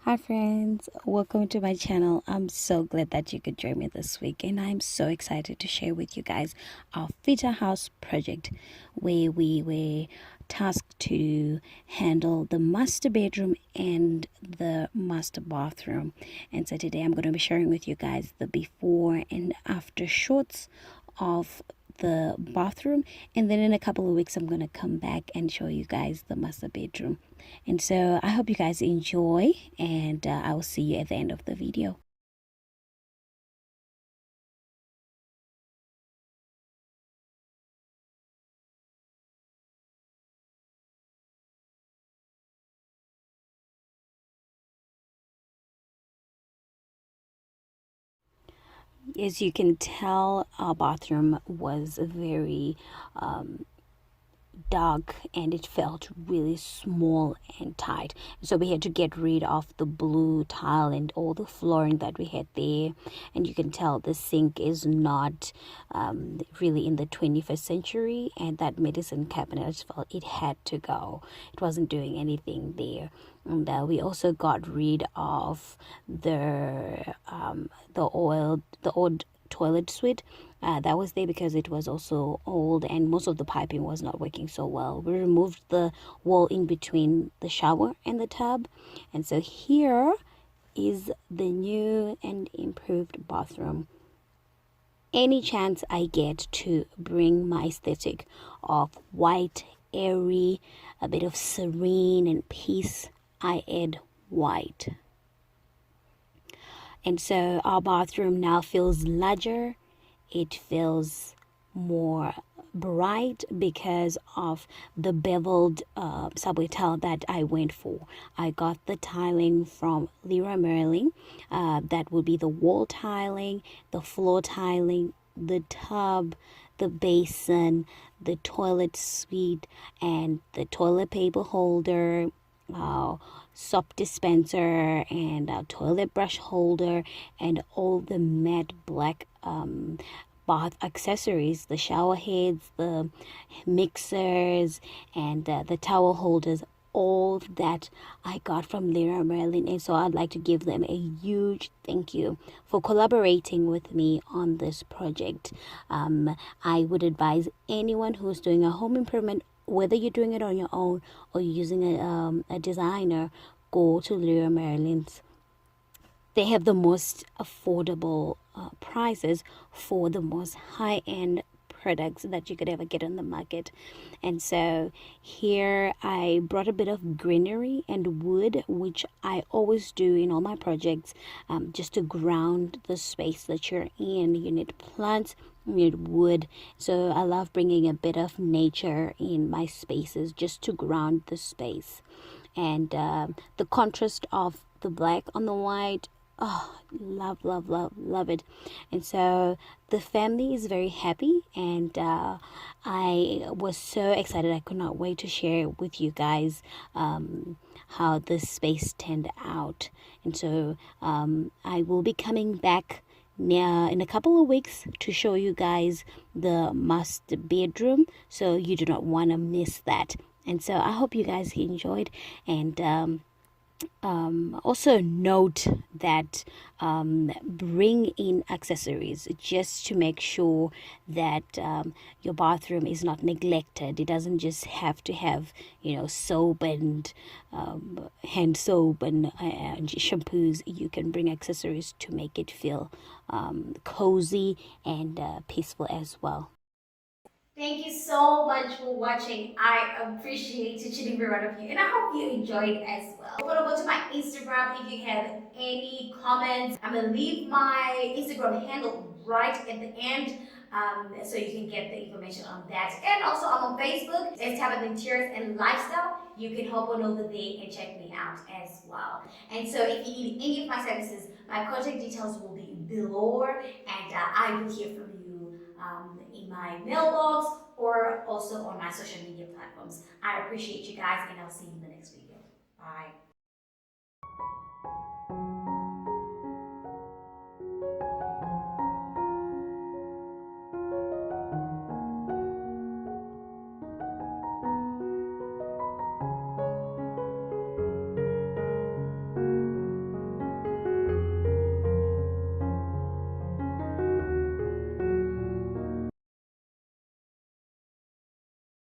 Hi friends, welcome to my channel. I'm so glad that you could join me this week, and I'm so excited to share with you guys our Vita House project where we were tasked to handle the master bedroom and the master bathroom. And so today I'm going to be sharing with you guys the before and after shots of the bathroom, and then in a couple of weeks I'm going to come back and show you guys the master bedroom. And so I hope you guys enjoy, and I will see you at the end of the video. As you can tell, our bathroom was very dark, and it felt really small and tight, so we had to get rid of the blue tile and all the flooring that we had there. And you can tell the sink is not really in the 21st century, and that medicine cabinet, I just felt it had to go. It wasn't doing anything there. And we also got rid of the old toilet suite that was there because it was also old and most of the piping was not working so well. We removed the wall in between the shower and the tub, and so here is the new and improved bathroom. Any chance I get to bring my aesthetic of white, airy, a bit of serene and peace, I add white. And so our bathroom now feels larger, it feels more bright because of the beveled subway tile that I went for. I got the tiling from Leroy Merlin. That would be the wall tiling, the floor tiling, the tub, the basin, the toilet suite, and the toilet paper holder, soap dispenser, and a toilet brush holder, and all the matte black bath accessories, the shower heads, the mixers, and the towel holders, all that I got from Leroy Merlin. And so I'd like to give them a huge thank you for collaborating with me on this project. I would advise anyone who's doing a home improvement, whether you're doing it on your own or you're using a designer, go to Leroy Merlin's. They have the most affordable prices for the most high-end products that you could ever get on the market. And so here I brought a bit of greenery and wood, which I always do in all my projects, just to ground the space that you're in. You need plants, you need wood. So I love bringing a bit of nature in my spaces just to ground the space. And the contrast of the black on the white, oh, love, love, love, love it. And so the family is very happy, and I was so excited. I could not wait to share with you guys how this space turned out. And so I will be coming back in a couple of weeks to show you guys the master bedroom, so you do not want to miss that. And so I hope you guys enjoyed, and also note that bring in accessories just to make sure that your bathroom is not neglected. It doesn't just have to have, soap and hand soap and shampoos. You can bring accessories to make it feel cozy and peaceful as well. Thank you so much for watching. I appreciate each and every one of you, and I hope you enjoyed as well. Head over to my Instagram if you have any comments. I'm gonna leave my Instagram handle right at the end, so you can get the information on that. And also, I'm on Facebook as Tabeth Interiors and Lifestyle. You can hop on over there and check me out as well. And so, if you need any of my services, my contact details will be below, and I will hear from you in my mailbox or also on my social media platforms. I appreciate you guys, and I'll see you in the next video. Bye.